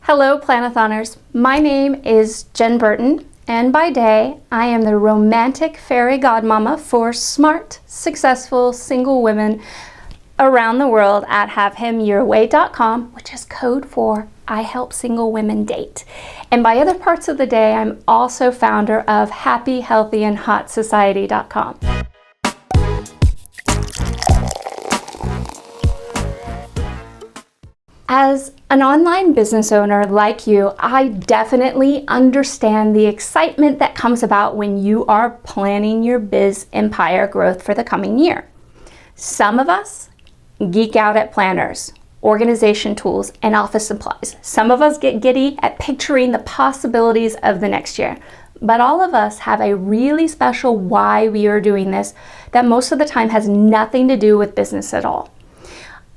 Hello Planathoners, my name is Jen Burton, and by day I am the romantic fairy godmama for smart, successful single women around the world at havehimyourway.com, which is code for I help single women date. And by other parts of the day, I'm also founder of happyhealthyandhotsociety.com. As an online business owner like you, I definitely understand the excitement that comes about when you are planning your biz empire growth for the coming year. Some of us geek out at planners, organization tools, and office supplies. Some of us get giddy at picturing the possibilities of the next year. But all of us have a really special why we are doing this that most of the time has nothing to do with business at all.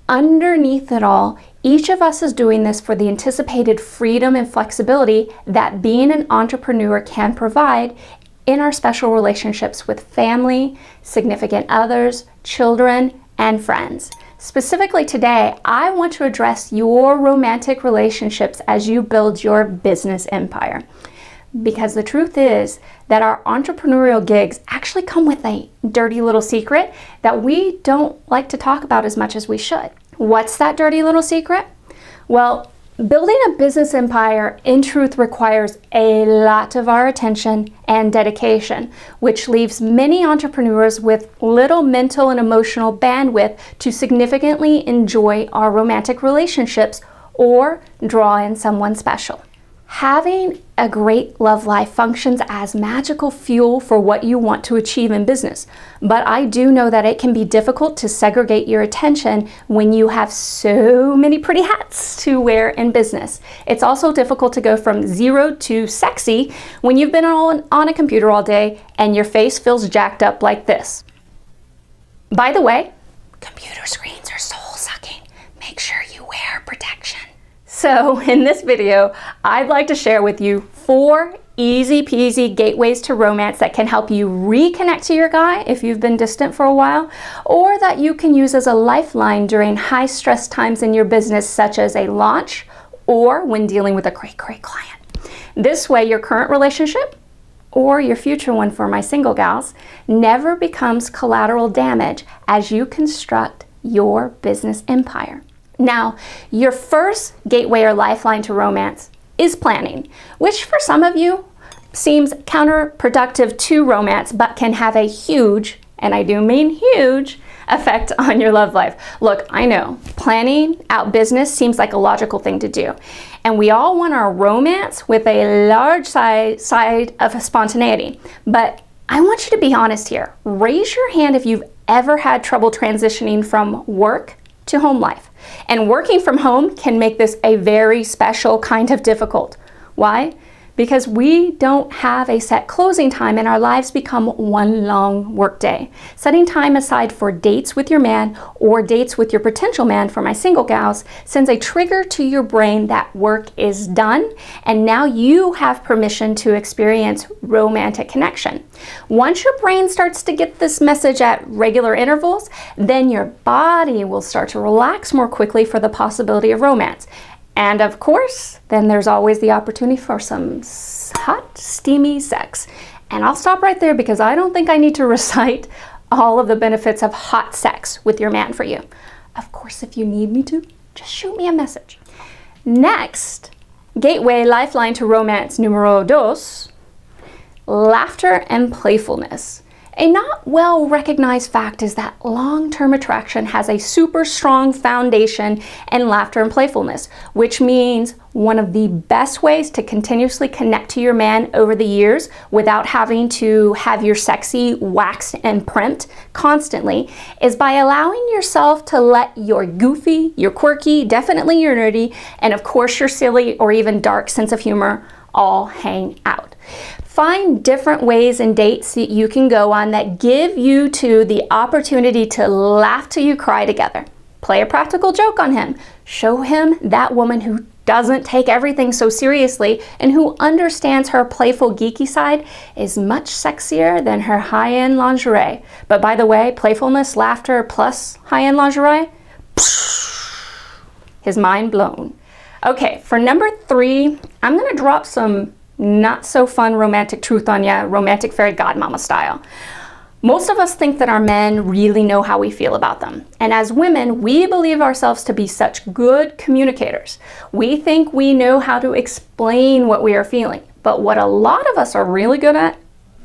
Underneath it all, each of us is doing this for the anticipated freedom and flexibility that being an entrepreneur can provide in our special relationships with family, significant others, children, and friends. Specifically today, I want to address your romantic relationships as you build your business empire. Because the truth is that our entrepreneurial gigs actually come with a dirty little secret that we don't like to talk about as much as we should. What's that dirty little secret? Well, building a business empire in truth requires a lot of our attention and dedication, which leaves many entrepreneurs with little mental and emotional bandwidth to significantly enjoy our romantic relationships or draw in someone special. Having a great love life functions as magical fuel for what you want to achieve in business. But I do know that it can be difficult to segregate your attention when you have so many pretty hats to wear in business. It's also difficult to go from zero to sexy when you've been on a computer all day and your face feels jacked up like this. By the way, computer screens are soul-sucking. Make sure you wear protection. So in this video, I'd like to share with you 4 easy peasy gateways to romance that can help you reconnect to your guy if you've been distant for a while, or that you can use as a lifeline during high stress times in your business, such as a launch or when dealing with a great client. This way, your current relationship or your future one for my single gals never becomes collateral damage as you construct your business empire. Now, your first gateway or lifeline to romance is planning, which for some of you seems counterproductive to romance, but can have a huge, and I do mean huge, effect on your love life. Look, I know, planning out business seems like a logical thing to do, and we all want our romance with a large side of spontaneity, but I want you to be honest here. Raise your hand if you've ever had trouble transitioning from work to home life. And working from home can make this a very special kind of difficult. Why? Because we don't have a set closing time and our lives become one long work day. Setting time aside for dates with your man or dates with your potential man for my single gals sends a trigger to your brain that work is done and now you have permission to experience romantic connection. Once your brain starts to get this message at regular intervals, then your body will start to relax more quickly for the possibility of romance. And of course, then there's always the opportunity for some hot, steamy sex. And I'll stop right there because I don't think I need to recite all of the benefits of hot sex with your man for you. Of course, if you need me to, just shoot me a message. Next, gateway lifeline to romance numero 2, laughter and playfulness. A not well recognized fact is that long-term attraction has a super strong foundation in laughter and playfulness, which means one of the best ways to continuously connect to your man over the years without having to have your sexy waxed and primped constantly is by allowing yourself to let your goofy, your quirky, definitely your nerdy, and of course your silly or even dark sense of humor all hang out. Find different ways and dates that you can go on that give you the opportunity to laugh till you cry together. Play a practical joke on him. Show him that woman who doesn't take everything so seriously and who understands her playful geeky side is much sexier than her high-end lingerie. But by the way, playfulness, laughter plus high-end lingerie, his mind blown. Okay, for number 3, I'm gonna drop some not so fun romantic truth on you, romantic fairy godmama style. Most of us think that our men really know how we feel about them. And as women, we believe ourselves to be such good communicators. We think we know how to explain what we are feeling. But what a lot of us are really good at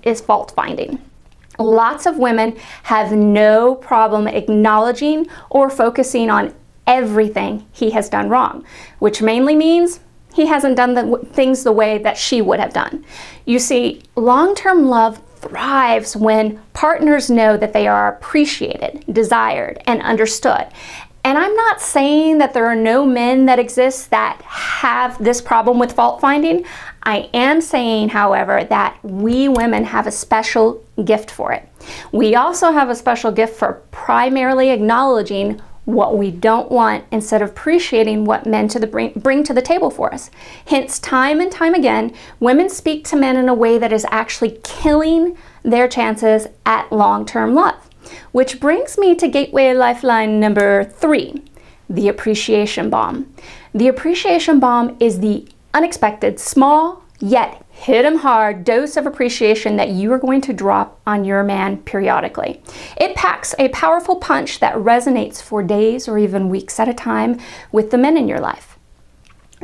is fault finding. Lots of women have no problem acknowledging or focusing on everything he has done wrong, which mainly means he hasn't done the things the way that she would have done. You see, long-term love thrives when partners know that they are appreciated, desired, and understood. And I'm not saying that there are no men that exist that have this problem with fault finding. I am saying, however, that we women have a special gift for it. We also have a special gift for primarily acknowledging what we don't want instead of appreciating what men bring to the table for us. Hence, time and time again, women speak to men in a way that is actually killing their chances at long-term love. Which brings me to Gateway Lifeline number 3, the appreciation bomb. The appreciation bomb is the unexpected, small, yet hit 'em hard dose of appreciation that you are going to drop on your man periodically. It packs a powerful punch that resonates for days or even weeks at a time with the men in your life.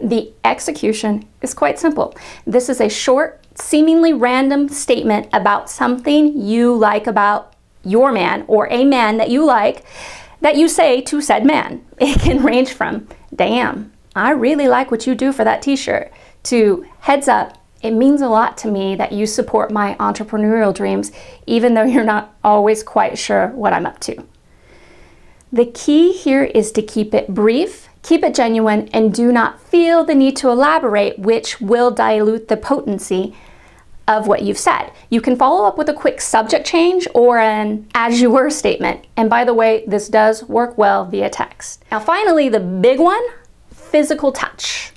The execution is quite simple. This is a short, seemingly random statement about something you like about your man or a man that you like that you say to said man. It can range from, "Damn, I really like what you do for that t-shirt," to "Heads up, it means a lot to me that you support my entrepreneurial dreams, even though you're not always quite sure what I'm up to." The key here is to keep it brief, keep it genuine, and do not feel the need to elaborate, which will dilute the potency of what you've said. You can follow up with a quick subject change or an "as you were" statement. And by the way, this does work well via text. Now finally, the big one, physical touch.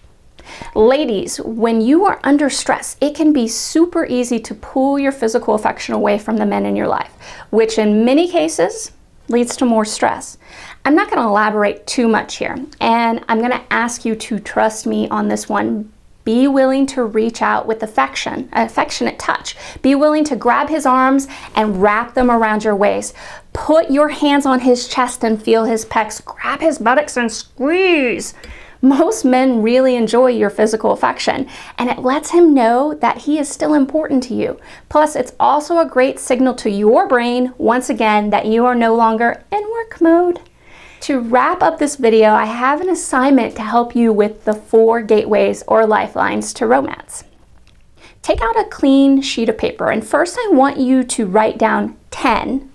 Ladies, when you are under stress, it can be super easy to pull your physical affection away from the men in your life, which in many cases leads to more stress. I'm not going to elaborate too much here, and I'm going to ask you to trust me on this one. Be willing to reach out with affectionate touch. Be willing to grab his arms and wrap them around your waist. Put your hands on his chest and feel his pecs. Grab his buttocks and squeeze. Most men really enjoy your physical affection, and it lets him know that he is still important to you. Plus, it's also a great signal to your brain, once again, that you are no longer in work mode. To wrap up this video, I have an assignment to help you with the 4 gateways or lifelines to romance. Take out a clean sheet of paper, and first I want you to write down 10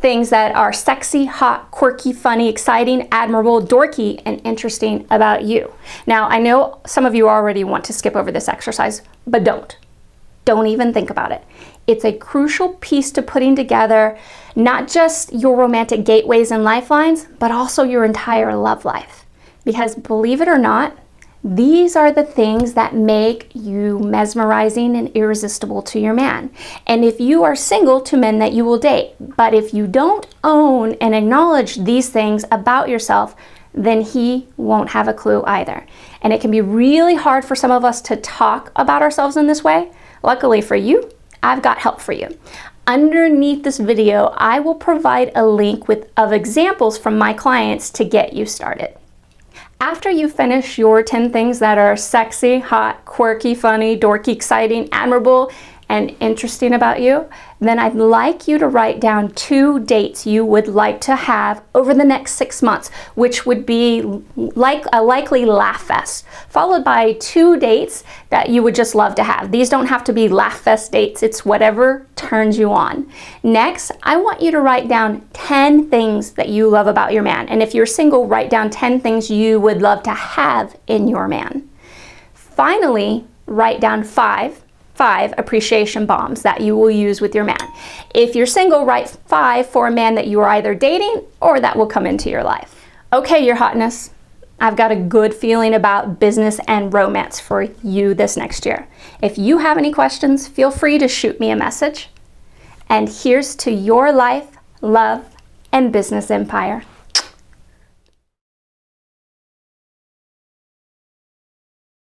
things that are sexy, hot, quirky, funny, exciting, admirable, dorky, and interesting about you. Now, I know some of you already want to skip over this exercise, but don't. Don't even think about it. It's a crucial piece to putting together not just your romantic gateways and lifelines, but also your entire love life. Because believe it or not, these are the things that make you mesmerizing and irresistible to your man. And if you are single, to men that you will date. But if you don't own and acknowledge these things about yourself, then he won't have a clue either. And it can be really hard for some of us to talk about ourselves in this way. Luckily for you, I've got help for you. Underneath this video, I will provide a link of examples from my clients to get you started. After you finish your 10 things that are sexy, hot, quirky, funny, dorky, exciting, admirable, and interesting about you, then I'd like you to write down 2 dates you would like to have over the next 6 months, which would be like a likely laugh fest, followed by 2 dates that you would just love to have. These don't have to be laugh fest dates. It's whatever turns you on. Next, I want you to write down 10 things that you love about your man. And if you're single, write down 10 things you would love to have in your man. Finally, write down 5 appreciation bombs that you will use with your man. If you're single, write 5 for a man that you are either dating or that will come into your life. Okay, your hotness, I've got a good feeling about business and romance for you this next year. If you have any questions, feel free to shoot me a message. And here's to your life, love, and business empire.